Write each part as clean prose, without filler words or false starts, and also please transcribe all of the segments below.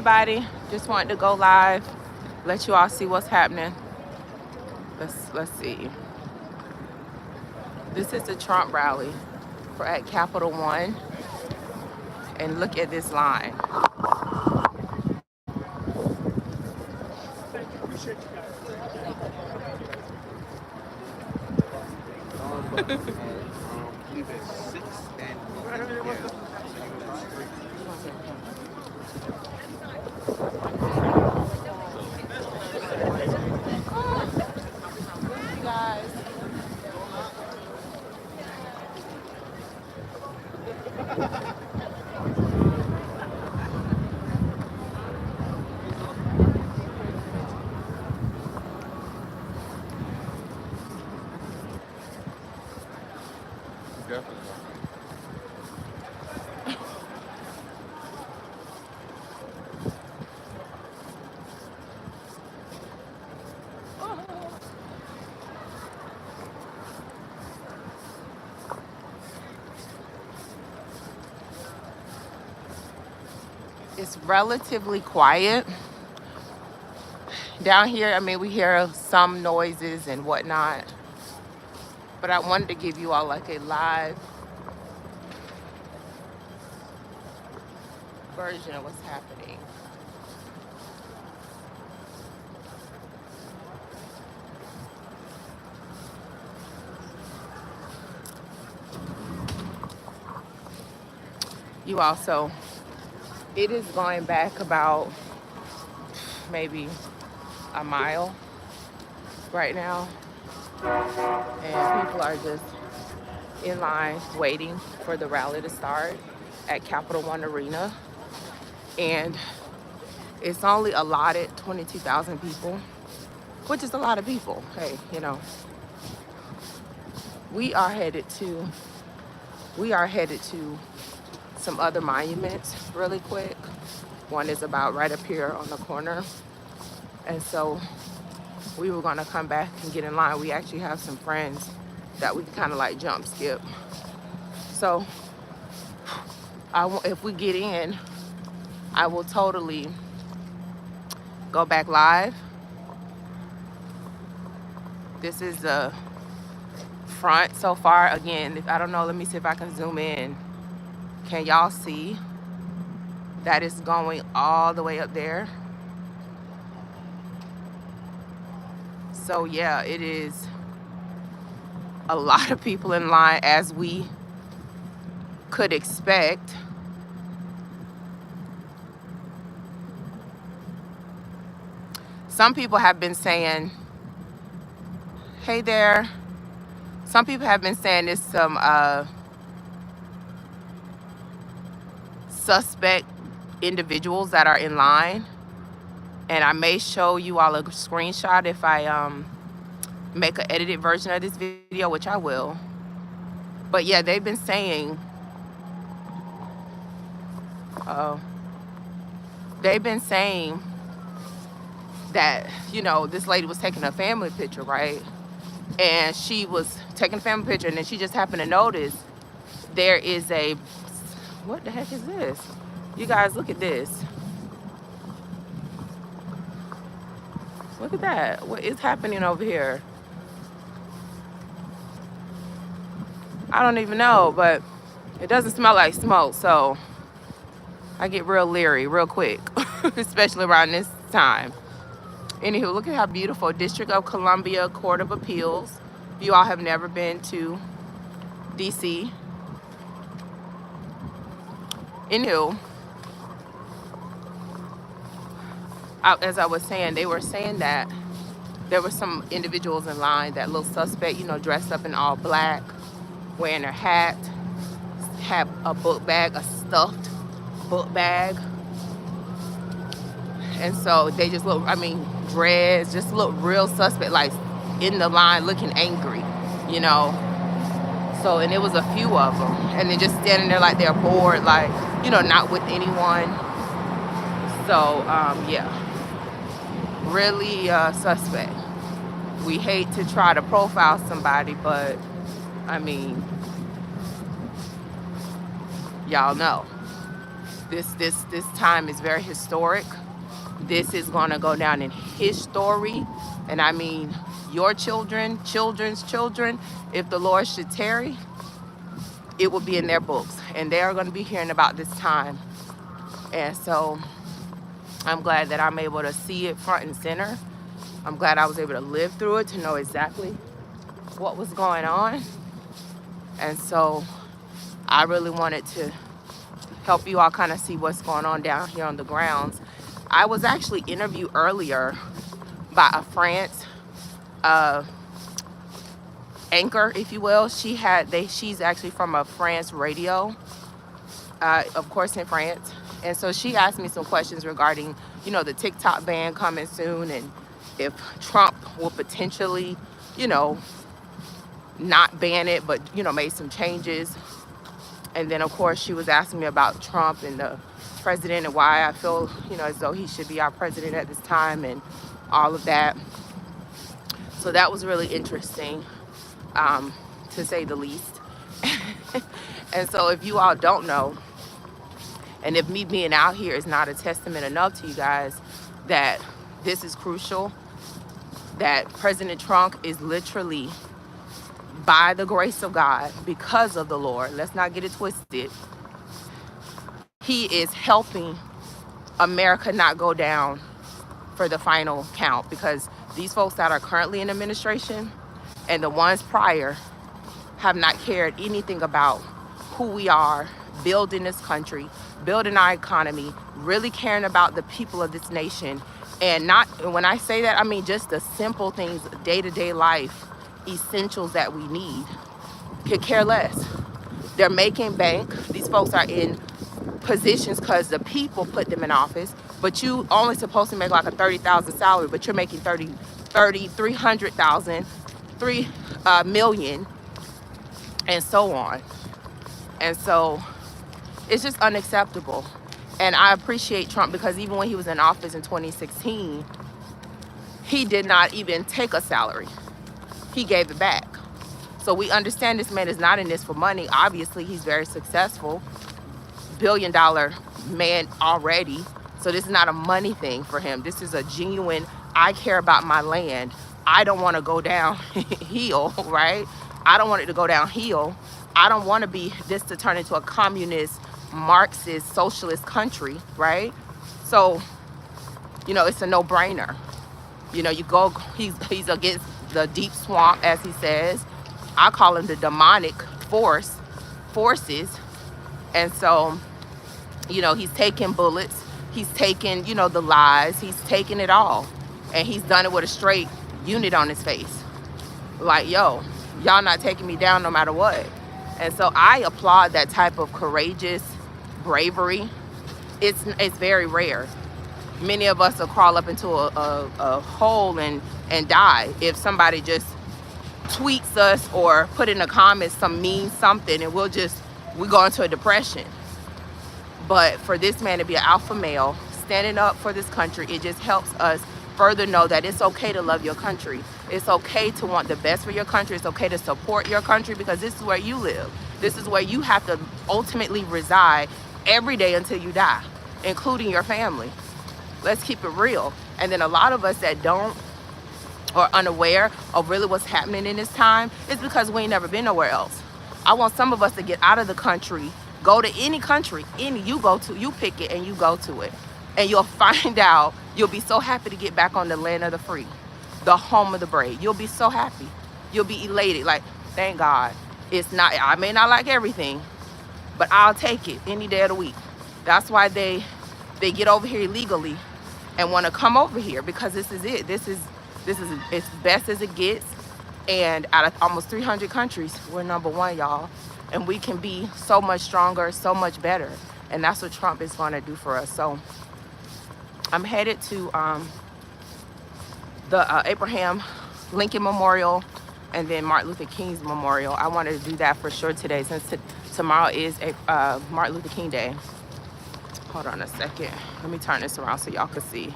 everybody. Just wanted to go live, let you all see what's happening. Let's see. This is the Trump rally for at Capital One, and look at this line. You guys. It's relatively quiet down here. I mean, we hear some noises and whatnot, but I wanted to give you all like a live version of what's happening. You also, it is going back about maybe a mile right now, and people are just in line waiting for the rally to start at Capital One Arena, and it's only allotted 22,000 people, which is a lot of people. Hey, you know, we are headed to some other monuments really quick. One is about right up here on the corner, and so we were gonna come back and get in line. We actually have some friends that we kind of like jump skip. So if we get in, I will totally go back live. This is the front so far. Again, I don't know, let me see if I can zoom in. Can y'all see that it's going all the way up there? So yeah, it is a lot of people in line, as we could expect. Some people have been saying, hey there. Some people have been saying there's some suspect individuals that are in line, and I may show you all a screenshot if I make an edited version of this video, which I will. But yeah, they've been saying that, you know, this lady was taking a family picture, right? And she was taking a family picture, and then she just happened to notice there is a, what the heck is this? You guys, look at this. Look at that. What is happening over here? I don't even know, but it doesn't smell like smoke, so I get real leery real quick, especially around this time. Anywho, look at how beautiful. District of Columbia Court of Appeals. If you all have never been to DC. Anywho, as I was saying, they were saying that there were some individuals in line that looked suspect, you know, dressed up in all black, wearing a hat, have a book bag, a stuffed book bag. And so they just look, I mean, dreads, just look real suspect, like in the line looking angry, you know. So, and it was a few of them. And they're just standing there like they're bored, like, you know, not with anyone. So, yeah, really suspect. We hate to try to profile somebody, but I mean, y'all know. This time is very historic. This is going to go down in history, and I mean your children, children's children. If the Lord should tarry, it will be in their books, and they are going to be hearing about this time. And so I'm glad that I'm able to see it front and center. I'm glad I was able to live through it to know exactly what was going on. And so I really wanted to help you all kind of see what's going on down here on the grounds. I was actually interviewed earlier by a France anchor, if you will. She's actually from a France radio, of course, in France. And so she asked me some questions regarding, you know, the TikTok ban coming soon, and if Trump will potentially, you know, not ban it, but, you know, made some changes. And then, of course, she was asking me about Trump and the president and why I feel, you know, as though he should be our president at this time and all of that. So that was really interesting, to say the least. And so if you all don't know, and if me being out here is not a testament enough to you guys that this is crucial, that President Trump is literally, by the grace of God, because of the Lord, let's not get it twisted, he is helping America not go down for the final count, because these folks that are currently in administration and the ones prior have not cared anything about who we are, building this country, building our economy, really caring about the people of this nation. And not, when I say that, I mean just the simple things, day-to-day life, essentials that we need. Could care less. They're making bank. These folks are in positions because the people put them in office, but you only supposed to make like a $30,000 salary, but you're making 300,000, 3 million, and so on. And so it's just unacceptable. And I appreciate Trump, because even when he was in office in 2016, he did not even take a salary. He gave it back. So we understand this man is not in this for money. Obviously, he's very successful, billion-dollar man already. So this is not a money thing for him. This is a genuine, I care about my land. I don't want to go downhill, right? I don't want it to go downhill. I don't want to be this to turn into a communist, Marxist, socialist country, right? So, you know, it's a no-brainer. You know, you go, he's against the deep swamp, as he says. I call him the demonic forces. And so, you know, he's taking bullets. He's taking, you know, the lies. He's taking it all. And he's done it with a straight unit on his face. Like, yo, y'all not taking me down no matter what. And so I applaud that type of courageous bravery. It's very rare. Many of us will crawl up into a hole and die if somebody just tweets us or put in the comments some mean something, and we go into a depression. But for this man to be an alpha male, standing up for this country, it just helps us further know that it's okay to love your country. It's okay to want the best for your country. It's okay to support your country, because this is where you live. This is where you have to ultimately reside every day until you die, including your family. Let's keep it real. And then a lot of us that don't, or unaware of really what's happening in this time, is because we ain't never been nowhere else. I want some of us to get out of the country, go to any country, any you go to, you pick it and you go to it. And you'll find out, you'll be so happy to get back on the land of the free, the home of the brave. You'll be so happy. You'll be elated, like, thank God. It's not, I may not like everything, but I'll take it any day of the week. That's why they get over here illegally and want to come over here, because this is it. This is as best as it gets. And out of almost 300 countries, we're number one, y'all. And we can be so much stronger, so much better. And that's what Trump is going to do for us. So I'm headed to the Abraham Lincoln Memorial and then Martin Luther King's Memorial. I wanted to do that for sure today, since tomorrow is a Martin Luther King Day. Hold on a second. Let me turn this around so y'all can see.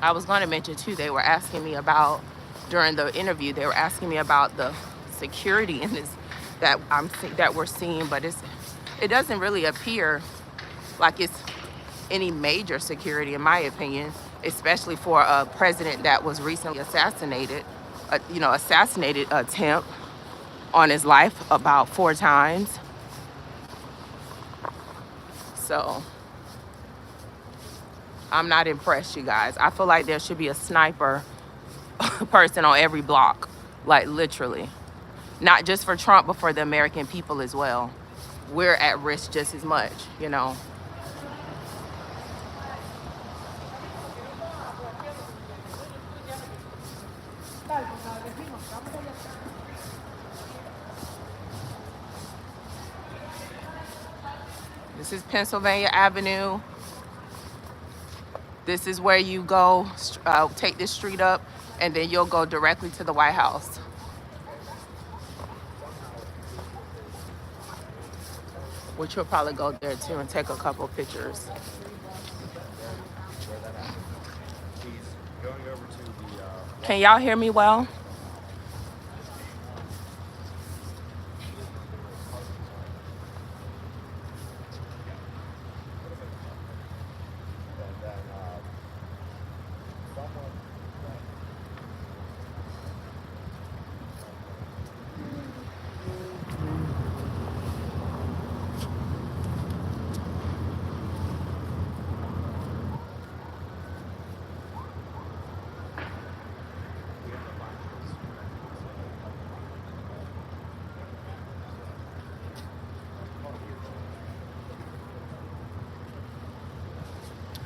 I was going to mention too, they were asking me about, during the interview, they were asking me about the security in that we're seeing, but it doesn't really appear like it's any major security, in my opinion, especially for a president that was recently assassinated. Assassinated attempt on his life about 4 times. So I'm not impressed, you guys. I feel like there should be a sniper person on every block, like literally. Not just for Trump, but for the American people as well. We're at risk just as much, you know. This is Pennsylvania Avenue. This is where you go, take this street up, and then you'll go directly to the White House. Which you'll probably go there too and take a couple pictures. Can y'all hear me well?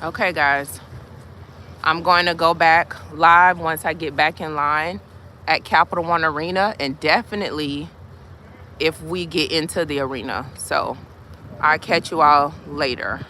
Okay, guys. I'm going to go back live once I get back in line at Capital One Arena, and definitely if we get into the arena. So I'll catch you all later.